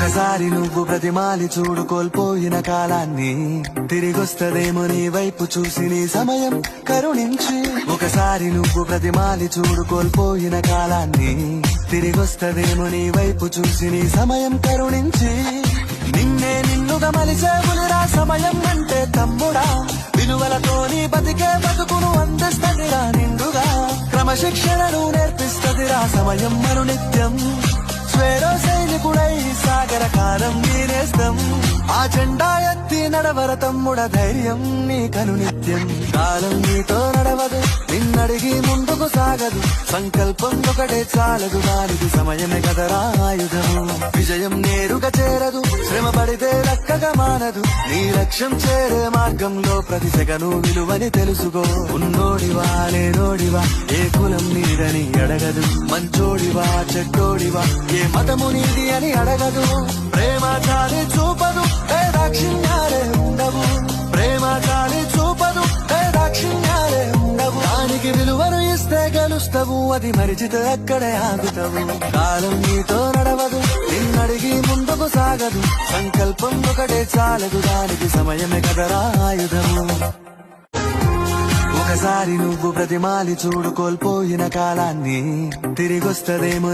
ఒకసారి నువ్వు బ్రతిమాలి చూడు కోల్పోయిన కాలాన్ని, తిరిగొస్తదేమో నీ వైపు చూసి నీ సమయం కరుణించి. ఒకసారి నువ్వు బ్రతిమాలి చూడు కోల్పోయిన కాలాన్ని, తిరిగొస్తదేమో నీ వైపు చూసి నీ సమయం కరుణించి. నిన్నే నిన్నుగా మలిచేవులిరా సమయం అంటే తమ్ముడా, విలువలతోని బతికే బతుకును అందిస్తదిరా నిండుగా. క్రమశిక్షణను నేర్పిస్తదిరా సమయం మరు నిత్యం. స్వేరో సైనికుడై సాగర కాలం నీనేస్తం, ఆ జెండా ఎత్తి నడవర తమ్ముడ ధైర్యం నీకను నిత్యం. కాలం నీతో నడవదు, నిన్నడిగి ముందుకు సాగదు, సంకల్పం ఒకటే చాలదు, దానికి సమయమే కదరా ఆయుధము. విజయం నేరుగా చేరదు, శ్రమ పడితే దక్కగా మానదు, నీ లక్ష్యం చేరే మార్గంలో ప్రతి సెకను విలువని తెలుసుకో. ఉన్నోడివా లేనోడివా ఏ కులం నీదని అడగదు, మంచోడివా చెడ్డోడివా ఏ మతము నీది అని అడగదు. ప్రేమ చాలి చూపదు దాక్షిణ్యాలే ఉండవు, ప్రేమ చాలి చూపదు దాక్షిణ్యాలే ఉండవు. దానికి విలువను ఇస్తే గెలుస్తావు, అది మరిచితే అక్కడే ఆగుతావు. కాలం నీతో నడవదు, నిన్నడిగి ముందుకు సాగదు, సంకల్పం ఒకటే చాలదు, దానికి సమయమే కదరా ఆయుధము. ఒకసారి నువ్వు బ్రతిమాలి చూడు కోల్పోయిన కాలాన్ని, తిరిగొస్తదేమో